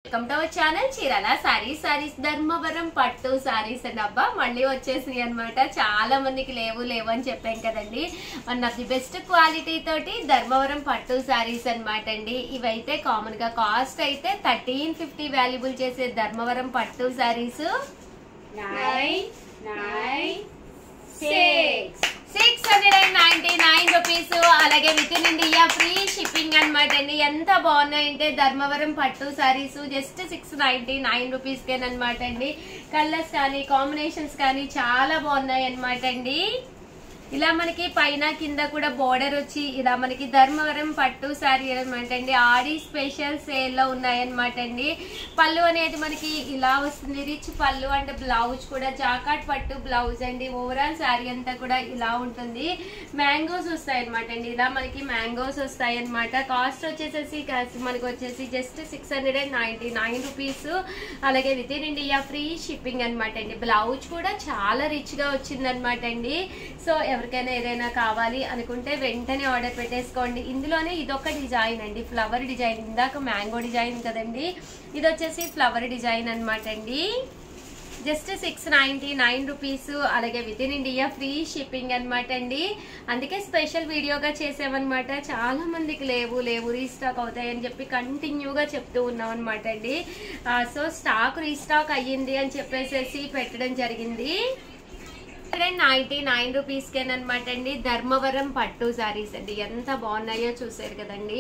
Welcome to our channel Chirala saris Dharmavaram పట్టు సారీస్ అండి. అబ్బా మళ్ళీ వచ్చేసినాయి అనమాట. చాలా మందికి లేవు అని చెప్పాం కదండి. One of the best quality తోటి ధర్మవరం పట్టు సారీస్ అనమాట అండి. ఇవైతే కామన్ గా కాస్ట్ అయితే 1350 వాల్యుబుల్ చేసే ధర్మవరం పట్టు సారీస్ 699 రూపీస్. అలాగే within India free shipping అనమాట అండి. ఎంత బాగున్నాయంటే ధర్మవరం పట్టు సారీస్ జస్ట్ 699 రూపీస్ కేనమాట అండి. కలర్స్ కానీ కాంబినేషన్స్ కానీ చాలా బాగున్నాయి అనమాట అండి. ఇలా మనకి పైన కింద కూడా బోర్డర్ వచ్చి ఇలా మనకి ధర్మవరం పట్టు సారీ అనమాట అండి. ఆడి స్పెషల్ సేల్ లో ఉన్నాయన్నమాట అండి. పళ్ళు అనేది మనకి ఇలా వస్తుంది, రిచ్ పళ్ళు అంటే బ్లౌజ్ కూడా జాకాట్ పట్టు బ్లౌజ్ అండి. ఓవరాల్ సారీ అంతా కూడా ఇలా ఉంటుంది. మ్యాంగోస్ వస్తాయి అనమాట అండి. ఇలా మనకి మ్యాంగోస్ వస్తాయి అనమాట. కాస్ట్ వచ్చేసేసి మనకి వచ్చేసి జస్ట్ 699 రూపీస్. అలాగే within India free shipping అనమాట అండి. బ్లౌజ్ కూడా చాలా రిచ్ గా వచ్చింది అనమాట అండి. సో ఎవరికైనా ఏదైనా కావాలి అనుకుంటే వెంటనే ఆర్డర్ పెట్టేసుకోండి. ఇందులోనే ఇదొక డిజైన్ అండి, ఫ్లవర్ డిజైన్. ఇందాక మ్యాంగో డిజైన్ కదండి, ఇది వచ్చేసి ఫ్లవర్ డిజైన్ అనమాట అండి. Just 699 rupees. అలాగే within India free shipping అనమాట అండి. అందుకే స్పెషల్ వీడియోగా చేసామన్నమాట. చాలా మందికి లేవు రీస్టాక్ అవుతాయని చెప్పి కంటిన్యూగా చెప్తూ ఉన్నాం అనమాట అండి. సో స్టాక్ రీస్టాక్ అయ్యింది అని చెప్పేసి పెట్టడం జరిగింది. 699 రూపీస్ కేనమాట అండి. ధర్మవరం పట్టు సారీస్ అండి. ఎంత బాగున్నాయో చూసారు కదండి.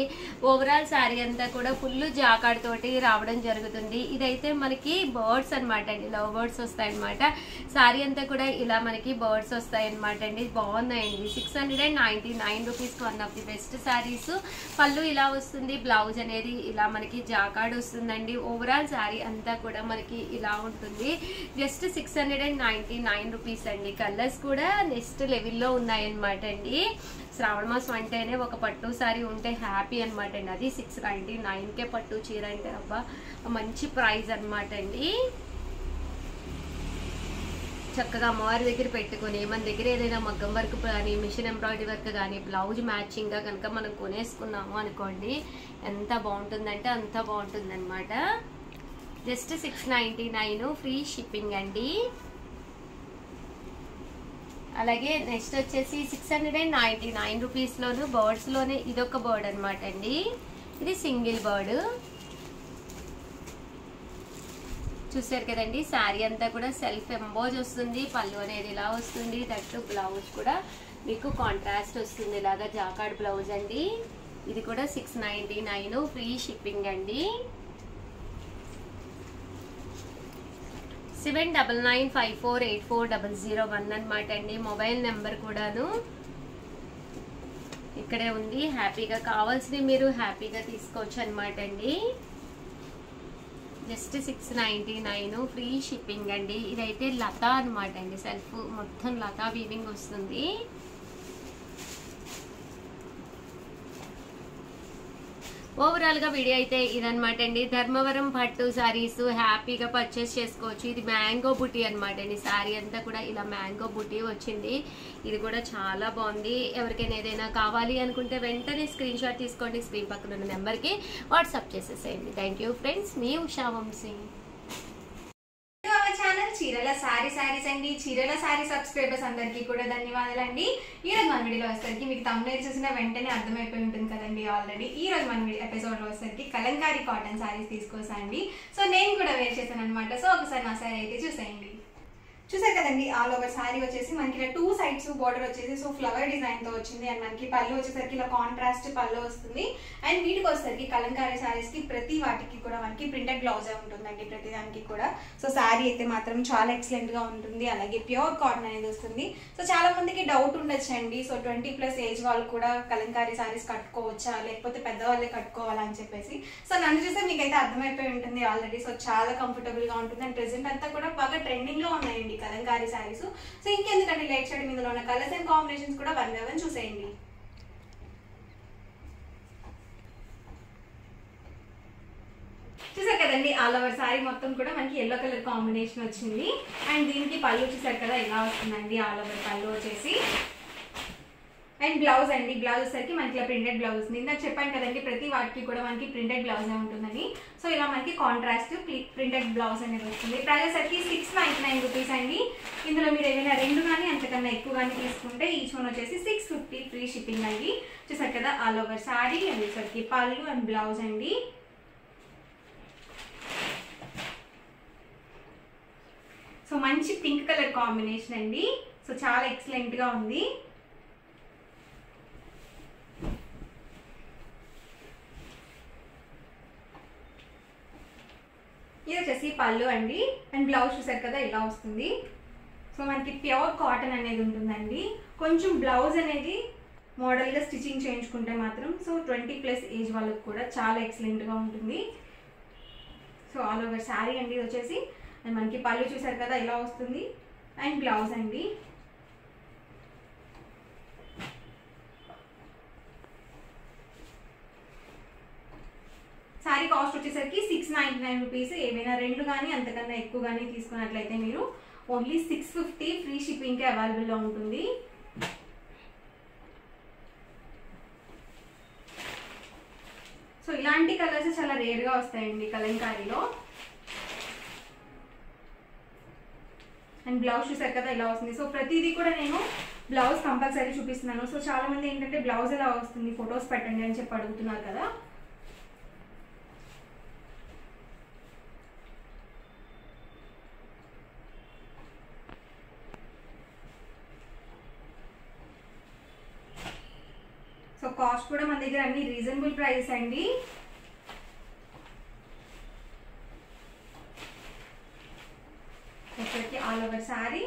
ఓవరాల్ సారీ అంతా కూడా ఫుల్ జాకాడ్ తోటి రావడం జరుగుతుంది. ఇదైతే మనకి బర్డ్స్ అనమాట అండి, లవ్ బర్డ్స్ వస్తాయి అనమాట. సారీ అంతా కూడా ఇలా మనకి బర్డ్స్ వస్తాయి అనమాట అండి. బాగున్నాయండి. 699 rupees one of the best saris. పళ్ళు ఇలా వస్తుంది, బ్లౌజ్ అనేది ఇలా మనకి జాకాడ్ వస్తుందండి. ఓవరాల్ సారీ అంతా కూడా మనకి ఇలా ఉంటుంది. జస్ట్ 699 రూపీస్ అండి. కలర్స్ కూడా నెక్స్ట్ లెవెల్లో ఉన్నాయన్నమాట అండి. శ్రావణ మాసం అంటేనే ఒక పట్టు సారీ ఉంటే హ్యాపీ అనమాట అండి. అది 699కే పట్టు చీర అంటే అబ్బా మంచి ప్రైస్ అనమాట అండి. చక్కగా అమ్మవారి దగ్గర పెట్టుకుని మన దగ్గర ఏదైనా మగ్గం వర్క్ కానీ మిషన్ ఎంబ్రాయిడరీ వర్క్ కానీ బ్లౌజ్ మ్యాచింగ్ గా కనుక మనం కొనేసుకున్నాము అనుకోండి, ఎంత బాగుంటుందంటే అంత బాగుంటుంది అనమాట. జస్ట్ 699 ఫ్రీ షిప్పింగ్ అండి. అలాగే నెక్స్ట్ వచ్చేసి 699 రూపీస్ లోను బర్డ్స్ లోనే ఇదొక బర్డ్ అనమాట అండి. ఇది సింగిల్ బర్డ్. చూసారు కదండి. శారీ అంతా కూడా సెల్ఫ్ ఎంబోజ్ వస్తుంది. పళ్ళు అనేది ఇలా వస్తుంది. దట్టు బ్లౌజ్ కూడా మీకు కాంట్రాస్ట్ వస్తుంది, ఇలాగా జాకాడ్ బ్లౌజ్ అండి. ఇది కూడా 699 ఫ్రీ షిప్పింగ్ అండి. 7995484001 అనమాట అండి. మొబైల్ నెంబర్ కూడాను ఇక్కడే ఉంది. హ్యాపీగా కావాల్సినవి మీరు హ్యాపీగా తీసుకోవచ్చు అనమాట అండి. జస్ట్ 699 ఫ్రీ షిప్పింగ్ అండి. ఇదైతే లతా అనమాట అండి. సెల్ఫ్ మొత్తం లతా వీవింగ్ వస్తుంది. ఓవరాల్ గా వీడియో అయితే ఇదనమాట అండి. ధర్మవరం పట్టు సారీస్ హ్యాపీగా పర్చేస్ చేసుకోవచ్చు. ఇది మ్యాంగో బుటీ అనమాట అండి. సారీ అంతా కూడా ఇలా మ్యాంగో బుటీ వచ్చింది. ఇది కూడా చాలా బాగుంది. ఎవరికైనా ఏదైనా కావాలి అనుకుంటే వెంటనే స్క్రీన్ షాట్ తీసుకోండి. స్క్రీన్ పక్కన ఉన్న నెంబర్ కి వాట్సాప్ చేసేసేయండి. థ్యాంక్ యూ ఫ్రెండ్స్, మీ ఉషా వంశీ. చీరల సారీస్ అండి. చీరల సారీ సబ్స్క్రైబర్స్ అందరికీ కూడా ధన్యవాదాలండి. ఈ రోజు మన వీడియోలో వచ్చేసరికి మీకు తమ్మునేల్ చూసిన వెంటనే అర్థమైపోయి ఉంటుంది కదండి ఆల్రెడీ. ఈ రోజు మన ఎపిసోడ్ లో వచ్చేసరికి కలంకారీ కాటన్ సారీస్ తీసుకొస్తాండి. సో నేను కూడా వేర్ చేశాను అనమాట. సో ఒకసారి నా సారీ అయితే చూసేయండి. చూసారు కదండి. ఆల్ ఓవర్ సారీ వచ్చేసి మనకి ఇలా 2 సైడ్స్ బోర్డర్ వచ్చేసి సో ఫ్లవర్ డిజైన్ తో వచ్చింది. అండ్ మనకి పళ్ళు వచ్చేసరికి ఇలా కాంట్రాస్ట్ పళ్ళు వస్తుంది. అండ్ వీటికి వచ్చేసరికి కలంకారీ సారీస్ కి ప్రతి వాటికి కూడా మనకి ప్రింటెడ్ బ్లౌజ్ ఉంటుందండి, ప్రతి దానికి కూడా. సో సారీ అయితే మాత్రం చాలా ఎక్సలెంట్ గా ఉంటుంది. అలాగే ప్యూర్ కాటన్ అనేది వస్తుంది. సో చాలా మందికి డౌట్ ఉండొచ్చు అండి. సో 20+ ఏజ్ వాళ్ళు కూడా కలంకారీ సారీస్ కట్టుకోవచ్చా, లేకపోతే పెద్దవాళ్ళే కట్టుకోవాలా అని చెప్పేసి. సో నన్ను చూస్తే మీకైతే అర్థమైపోయి ఉంటుంది ఆల్రెడీ. సో చాలా కంఫర్టబుల్ గా ఉంటుంది. అండ్ ప్రెసెంట్ అంతా కూడా బాగా ట్రెండింగ్ లో ఉన్నాయండి కలంకారీ సారీస్. సో ఇంకెందుకంటే లేట్ చేయడం, ఇందులో ఉన్న కలర్స్ అండ్ కాంబినేషన్స్ కూడా 1 by 1 చూసేయండి. చూసారు కదండి. ఆల్ ఓవర్ సారీ మొత్తం కూడా మనకి ఎల్లో కలర్ కాంబినేషన్ వచ్చింది. అండ్ దీనికి పళ్ళు చూసారు కదా ఇలా వస్తుందండి. ఆల్ ఓవర్ పళ్ళు వచ్చేసి అండ్ బ్లౌజ్ అండి, బ్లౌజ్ వచ్చేసరికి మనకి ఇలా ప్రింటెడ్ బ్లౌజ్ వస్తుంది. నాకు చెప్పాను కదండి ప్రతి వాటికి కూడా మనకి ప్రింటెడ్ బ్లౌజ్ ఉంటుందని. సో ఇలా మనకి కాంట్రాస్ట్ ప్రింటెడ్ బ్లౌజ్ అనేది వస్తుంది. ప్రైస్ వచ్చేసరికి 699 రూపీస్ అండి. ఇందులో మీరు ఏదైనా 2 కానీ అంతకన్నా ఎక్కువ కానీ తీసుకుంటే ఈచ్ వన్ వచ్చేసి 650 ఫ్రీ షిప్పింగ్ అండి. చూసారు కదా ఆల్ ఓవర్ శారీ అండ్ వచ్చేసరికి పళ్ళు అండ్ బ్లౌజ్ అండి. సో మంచి పింక్ కలర్ కాంబినేషన్ అండి. సో చాలా ఎక్సలెంట్ గా ఉంది. ఇది వచ్చేసి పళ్ళు అండి అండ్ బ్లౌజ్ చూసారు కదా ఇలా వస్తుంది. సో మనకి ప్యూర్ కాటన్ అనేది ఉంటుందండి. కొంచెం బ్లౌజ్ అనేది మోడల్గా స్టిచ్చింగ్ చేయించుకుంటే మాత్రం సో 20+ ఏజ్ వాళ్ళకి కూడా చాలా ఎక్సలెంట్గా ఉంటుంది. సో ఆల్ ఓవర్ శారీ అండి ఇది వచ్చేసి. అండ్ మనకి పళ్ళు చూసారు కదా ఇలా వస్తుంది అండ్ బ్లౌజ్ అండి. శారీ కాస్ట్ వచ్చేసరికి 699 రూపీస్. ఏవైనా 2 కానీ అంతకన్నా ఎక్కువ కానీ తీసుకున్నట్లయితే మీరు ఓన్లీ 650 ఫ్రీ షిప్పింగ్కి అవైలబుల్లో ఉంటుంది. సో ఇలాంటి కలర్స్ చాలా రేర్గా వస్తాయండి కలంకారీలో. అండ్ బ్లౌజ్ చూసారు కదా ఇలా వస్తుంది. సో ప్రతిదీ కూడా నేను బ్లౌజ్ కంపల్సరీ చూపిస్తున్నాను. సో చాలా మంది ఏంటంటే బ్లౌజ్ ఎలా వస్తుంది ఫొటోస్ పెట్టండి అని చెప్పి అడుగుతున్నారు కదా. సో కాస్ట్ కూడా మన దగ్గర అన్ని రీజనబుల్ ప్రైస్ అండి. వచ్చేసి ఆల్ ఓవర్ శారీ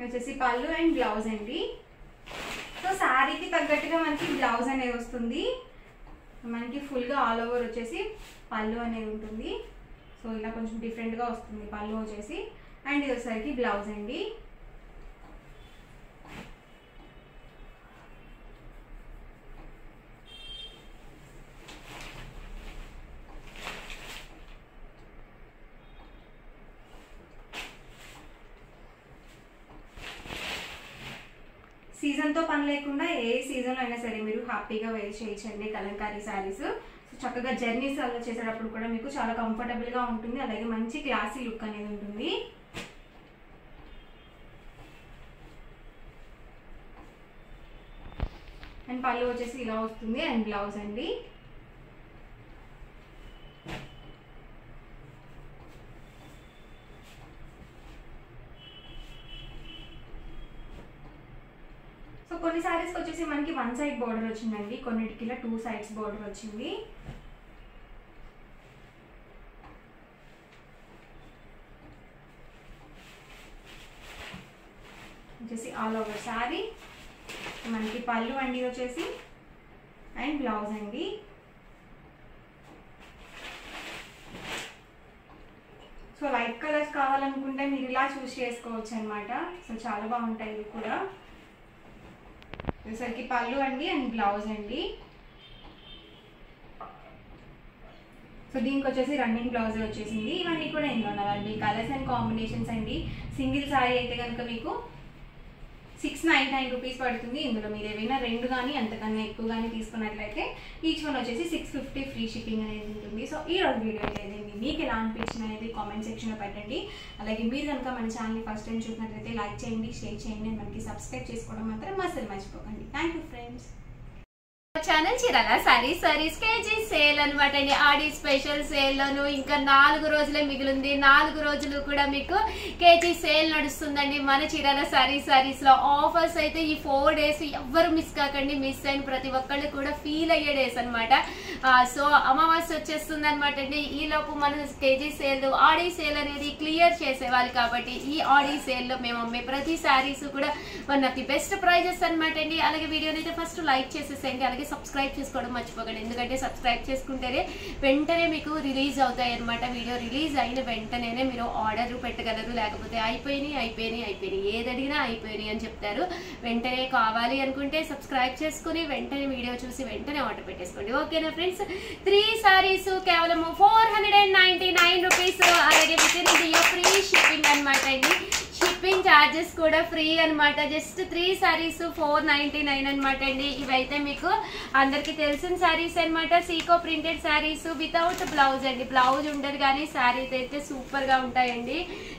వచ్చేసి పళ్ళు అండ్ బ్లౌజ్ అండి. సో శారీకి తగ్గట్టుగా మనకి బ్లౌజ్ అనేది వస్తుంది. మనకి ఫుల్గా ఆల్ ఓవర్ వచ్చేసి పళ్ళు అనేది ఉంటుంది. సో ఇలా కొంచెం డిఫరెంట్గా వస్తుంది పళ్ళు వచ్చేసి. అండ్ ఇది వచ్చేసరికి బ్లౌజ్ అండి. సీజన్తో పని లేకుండా ఏ సీజన్లో అయినా సరే మీరు హ్యాపీగా వేర్ చేయొచ్చండి కలంకారీ శారీస్. సో చక్కగా జర్నీస్ అలా చేసేటప్పుడు కూడా మీకు చాలా కంఫర్టబుల్గా ఉంటుంది. అలాగే మంచి క్లాసీ లుక్ అనేది ఉంటుంది. అండ్ పళ్ళు వచ్చేసి ఇలా వస్తుంది అండ్ బ్లౌజ్ అండి. సో కొన్ని సారీస్ వచ్చేసి మనకి 1 సైడ్ బోర్డర్ వచ్చిందండి, కొన్నిటికి ఇలా 2 సైడ్స్ బోర్డర్ వచ్చింది. వచ్చేసి ఆల్ ఓవర్ శారీ మనకి పళ్ళు అండి వచ్చేసి అండ్ బ్లౌజ్ అండి. సో లైట్ కలర్స్ కావాలనుకుంటే మీరు ఇలా చూస్ చేసుకోవచ్చు అనమాట. సో చాలా బాగుంటాయి ఇవి కూడా. వచ్చేసరికి పళ్ళు అండి అండ్ బ్లౌజ్ అండి. సో దీనికి వచ్చేసి రన్నింగ్ బ్లౌజ్ వచ్చేసింది. ఇవన్నీ కూడా ఇందులో ఉన్నదండి కలర్స్ అండ్ కాంబినేషన్స్ అండి. సింగిల్ సారీ అయితే కనుక మీకు 699 రూపీస్ పడుతుంది. ఇందులో మీరు ఏవైనా 2 కానీ అంతకన్నా ఎక్కువ కానీ తీసుకున్నట్లయితే ఈచ్ వన్ వచ్చేసి 650 ఫ్రీ షిప్పింగ్ అనేది ఉంటుంది. సో ఈ రోజు వీడియో లేదండి, మీకు ఎలా అనిపించింది అనేది కామెంట్ సెక్షన్లో పెట్టండి. అలాగే మీరు కనుక మన ఛానల్ని ఫస్ట్ టైం చూసినట్లయితే లైక్ చేయండి, షేర్ చేయండి, మనకి సబ్స్క్రైబ్ చేసుకోవడం మాత్రం అసలు మర్చిపోకండి. Thank you friends. Channel Chirala saris KG sale అనమాట అండి. ఆడి స్పెషల్ సేల్ లోను ఇంకా 4 రోజులే మిగిలింది. 4 రోజులు కూడా మీకు కేజీ సేల్ నడుస్తుందండి మన చీరాల సారీస్ లో. ఆఫర్స్ అయితే ఈ 4 డేస్ ఎవ్వరు మిస్ కాకండి. మిస్ అయిన ప్రతి ఒక్కళ్ళు కూడా ఫీల్ అయ్యే డేస్ అనమాట. సో అమావాస్య వచ్చేస్తుంది అనమాట అండి. ఈ లోపు మన కేజీ సేల్ ఆడి సేల్ అనేది క్లియర్ చేసేవాళ్ళు కాబట్టి ఈ ఆడి సేల్ లో మేము అమ్మే ప్రతి సారీస్ కూడా one of the best prices అనమాట అండి. అలాగే వీడియోని అయితే ఫస్ట్ లైక్ చేసేసేయండి, అలాగే సబ్స్క్రైబ్ చేసుకోవడం మర్చిపోకండి. ఎందుకంటే సబ్స్క్రైబ్ చేసుకుంటేనే వెంటనే మీకు రిలీజ్ అవుతాయి అనమాట. వీడియో రిలీజ్ అయిన వెంటనే మీరు ఆర్డర్ పెట్టగలరు. లేకపోతే అయిపోయినాయి ఏది అడిగినా అయిపోయినాయి అని చెప్తారు. వెంటనే కావాలి అనుకుంటే సబ్స్క్రైబ్ చేసుకుని వెంటనే వీడియో చూసి వెంటనే ఆర్డర్ పెట్టేసుకోండి. ఓకేనా ఫ్రెండ్స్. 3 సారీస్ కేవలం 499 రూపీస్. అలాగే within India free shipping అనమాట అండి. షిప్పింగ్ ఛార్జెస్ కూడా ఫ్రీ అనమాట. జస్ట్ 3 సారీస్ 499 అనమాట అండి. ఇవైతే మీకు అందరికి తెలిసిన సారీస్ అనమాట. Seeko printed saris without blouse అండి. బ్లౌజ్ ఉండదు కానీ శారీస్ అయితే సూపర్ గా ఉంటాయండి.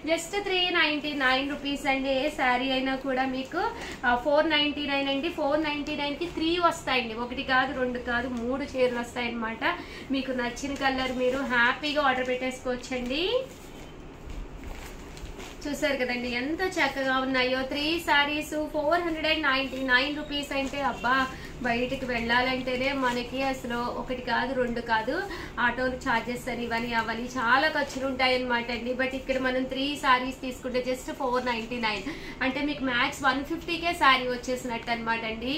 జస్ట్ 399 రూపీస్ అండి. ఏ శారీ అయినా కూడా మీకు 499 అండి. 499 కి 3 వస్తాయండి. 1 కాదు 2 కాదు 3 చీరలు వస్తాయి అనమాట. మీకు నచ్చిన కలర్ మీరు హ్యాపీగా ఆర్డర్ పెట్టేసుకోవచ్చండి. చూసారు కదండి ఎంత చక్కగా ఉన్నాయో. 3 సారీస్ 499 రూపీస్ అంటే అబ్బా బయటికి వెళ్ళాలంటేనే మనకి అసలు 1 కాదు 2 కాదు ఆటో ఛార్జెస్ అని ఇవని అవని చాలా ఖర్చులు ఉంటాయి అనమాట అండి. బట్ ఇక్కడ మనం 3 సారీస్ తీసుకుంటే జస్ట్ 499 అంటే మీకు మ్యాక్స్ 150కే సారీ వచ్చేసినట్టు అనమాట అండి.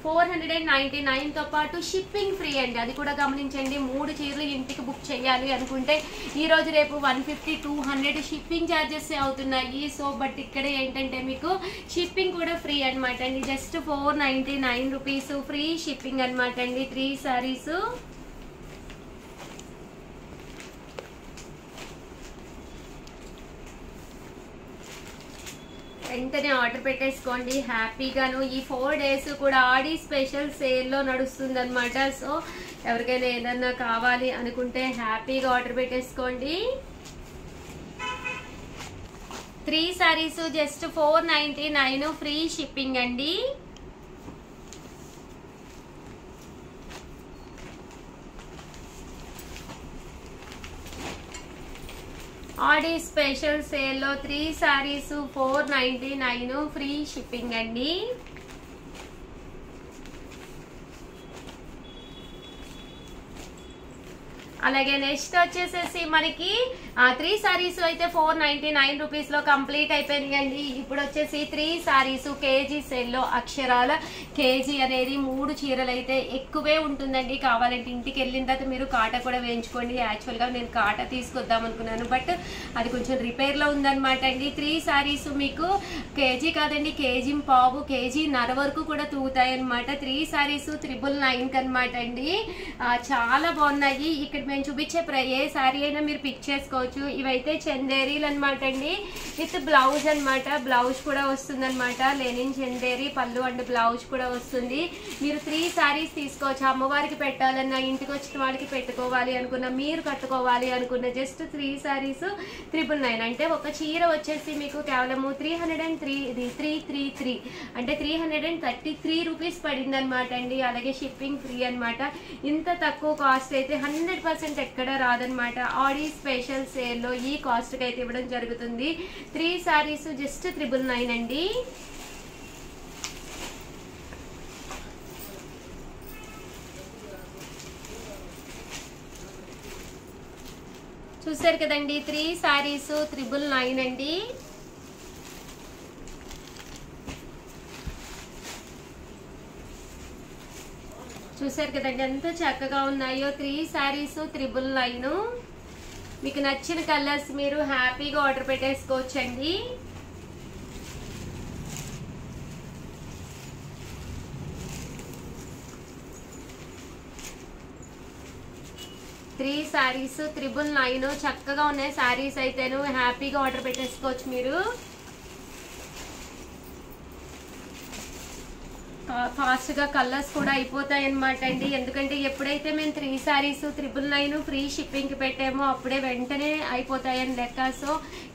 499 తో పాటు షిప్పింగ్ ఫ్రీ అండి. అది కూడా గమనించండి. 3 చీరలు ఇంటికి బుక్ చేయాలి అనుకుంటే ఈ రోజు రేపు 150 200 షిప్పింగ్ ఛార్జెస్ అవుతున్నాయి. సో బట్ ఇక్కడ ఏంటంటే మీకు షిప్పింగ్ కూడా ఫ్రీ అనమాట అండి. జస్ట్ 499 రూపీస్ ఫ్రీ షిప్పింగ్ అనమాట అండి. 3 సారీస్ వెంటనే ఆర్డర్ పెట్టేసుకోండి హ్యాపీగాను. ఈ 4 days కూడా ఆడి స్పెషల్ సేల్లో నడుస్తుంది అనమాట. సో ఎవరికైనా ఏదన్నా కావాలి అనుకుంటే హ్యాపీగా ఆర్డర్ పెట్టేసుకోండి. 3 సారీస్ జస్ట్ 499 ఫ్రీ షిప్పింగ్ అండి. ఆడి స్పెషల్ సేల్లో 3 సారీస్ 499 ఫ్రీ షిప్పింగ్ అండి. అలాగే నెక్స్ట్ వచ్చేసేసి మనకి 3 సారీస్ అయితే 499 రూపీస్ లో కంప్లీట్ అయిపోయినాయండి. ఇప్పుడు వచ్చేసి 3 సారీస్ కేజీ సేల్లో అక్షరాల కేజీ అనేది 3 చీరలు అయితే ఎక్కువే ఉంటుందండి. కావాలంటే ఇంటికి వెళ్ళిన తర్వాత మీరు కాటా కూడా వేయించుకోండి. యాక్చువల్ గా నేను కాటా తీసుకొద్దాం అనుకున్నాను బట్ అది కొంచెం రిపేర్ లో ఉందన్నమాట అండి. 3 సారీస్ మీకు కేజీ కాదండి కేజీ పావు కేజీన్నర వరకు కూడా తూగుతాయి అనమాట. 3 సారీస్ 999 అనమాట అండి. చాలా బాగున్నాయి. ఇక్కడ మేము చూపించే ఏ సారీ అయినా మీరు పిక్ చేసుకోవచ్చు. ఇవైతే చందేరీలు అనమాట అండి. విత్ బ్లౌజ్ అనమాట. బ్లౌజ్ కూడా వస్తుంది అనమాట. లెనిన్ చందేరి పళ్ళు అండ్ బ్లౌజ్ కూడా వస్తుంది. మీరు 3 సారీస్ తీసుకోవచ్చు. అమ్మవారికి పెట్టాలన్నా ఇంటికి వచ్చిన వాళ్ళకి పెట్టుకోవాలి అనుకున్న మీరు కట్టుకోవాలి అనుకున్న జస్ట్ 3 సారీస్ 999 అంటే ఒక చీర వచ్చేసి మీకు కేవలము 333 అంటే 333 రూపీస్ పడింది అనమాట అండి. అలాగే షిప్పింగ్ ఫ్రీ అనమాట. ఇంత తక్కువ కాస్ట్ అయితే 100% ఎక్కడ రాదనమాట. ఆడి స్పెషల్ సేల్లో ఈ కాస్ట్ కి అయితే ఇవ్వడం జరుగుతుంది. 3 సారీస్ జస్ట్ 999 అండి. చూసారు కదండి 3 సారీస్ 999 అండి. చూసారు కదండి ఎంత చక్కగా ఉన్నాయో. 3 సారీస్ 999. మీకు నచ్చిన కలర్స్ మీరు హ్యాపీగా ఆర్డర్ పెట్టేసుకోవచ్చండి. త్రీ సారీస్ 999 చక్కగా ఉన్నాయి. సారీస్ అయితేను హ్యాపీగా ఆర్డర్ పెట్టేసుకోవచ్చు మీరు. ఫాస్ట్ గా కలర్స్ కూడా అయిపోతాయి అనమాట అండి. ఎందుకంటే ఎప్పుడైతే మేము 3 సారీస్ 999 ఫ్రీ షిప్పింగ్ కి పెట్టామో అప్పుడే వెంటనే అయిపోతాయని లెక్క. సో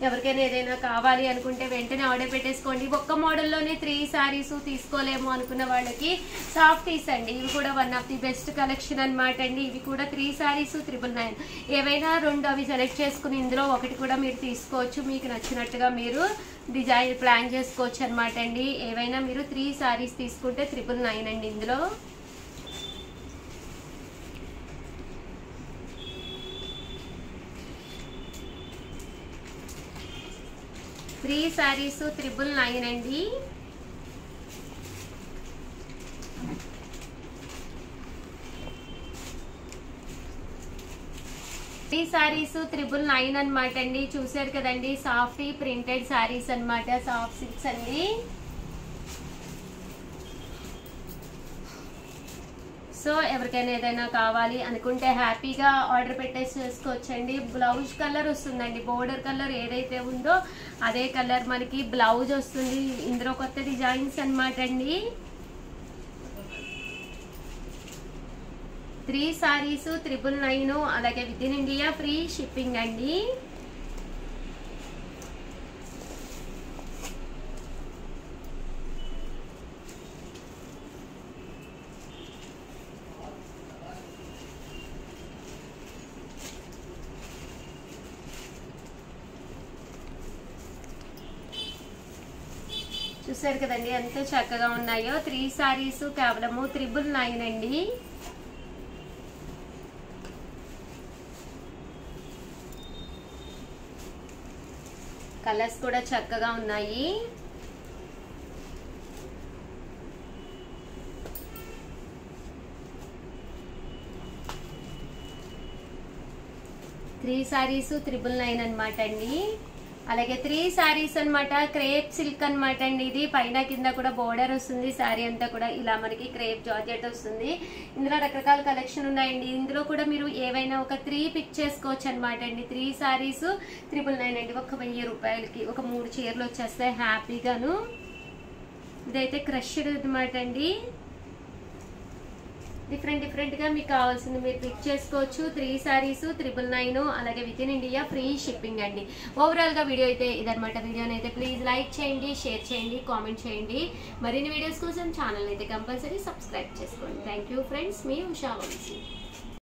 ఎవరికైనా ఏదైనా కావాలి అనుకుంటే వెంటనే ఆర్డర్ పెట్టేసుకోండి. ఒక్క మోడల్లోనే 3 సారీస్ తీసుకోలేము అనుకున్న వాళ్ళకి సాఫ్టీస్ అండి. ఇవి కూడా one of the best collection అనమాట అండి. ఇవి కూడా 3 సారీస్ 999. ఏవైనా 2 అవి సెలెక్ట్ చేసుకుని ఇందులో ఒకటి కూడా మీరు తీసుకోవచ్చు. మీకు నచ్చినట్టుగా మీరు డిజైన్ ప్లాన్ చేసుకోవచ్చు అనమాట అండి. ఏవైనా మీరు 3 సారీస్ తీసుకుంటే 999 అండి. ఇందులో 3 సారీస్ 999 అండి. ఈ సారీస్ 999 అనమాట అండి. చూసారు కదండి సాఫ్ట్ ప్రింటెడ్ సారీస్ అనమాట. సాఫ్ట్ సిల్క్స్ అండి. సో ఎవరికైనా ఏదైనా కావాలి అనుకుంటే హ్యాపీగా ఆర్డర్ పెట్టేసుకోవచ్చండి. బ్లౌజ్ కలర్ వస్తుందండి, బోర్డర్ కలర్ ఏదైతే ఉందో అదే కలర్ మనకి బ్లౌజ్ వస్తుంది. ఇందులో కొత్త డిజైన్స్ అన్నమాట అండి. 3 సారీస్ 999, అలాగే within India free shipping అండి. చూసారు కదండి ఎంత చక్కగా ఉన్నాయో. 3 సారీస్ కేవలము 999 అండి. కలర్స్ కూడా చక్కగా ఉన్నాయి. త్రీ సారీస్ 999 అనమాట అండి. అలాగే 3 సారీస్ అన్నమాట. క్రేప్ సిల్క్ అన్నమాట అండి. ఇది పైన కింద కూడా బోర్డర్ వస్తుంది. సారీ అంతా కూడా ఇలా మనకి క్రేప్ జార్జెట్ వస్తుంది. ఇందులో రకరకాల కలెక్షన్ ఉన్నాయండి. ఇందులో కూడా మీరు ఏవైనా ఒక 3 పిక్ చేసుకోవచ్చు అనమాట అండి. 3 సారీస్ 999 అండి. ఒక 1000 రూపాయలకి ఒక 3 చీరలు వచ్చేస్తాయి హ్యాపీగాను. ఇదైతే క్రష్డ్ అనమాట అండి. డిఫరెంట్ గా మీకు కావాల్సింది మీరు పిక్ చేసుకోవచ్చు. 3 సారీస్ 999, అలాగే within India free shipping అండి. ఓవరాల్ గా వీడియో అయితే ఇదనమాట. వీడియోని అయితే ప్లీజ్ లైక్ చేయండి, షేర్ చేయండి, కామెంట్ చేయండి. మరిన్ని వీడియోస్ కోసం ఛానల్ అయితే కంపల్సరీ సబ్స్క్రైబ్ చేసుకోండి. థ్యాంక్ యూ ఫ్రెండ్స్, మీ ఉషా వంశీ.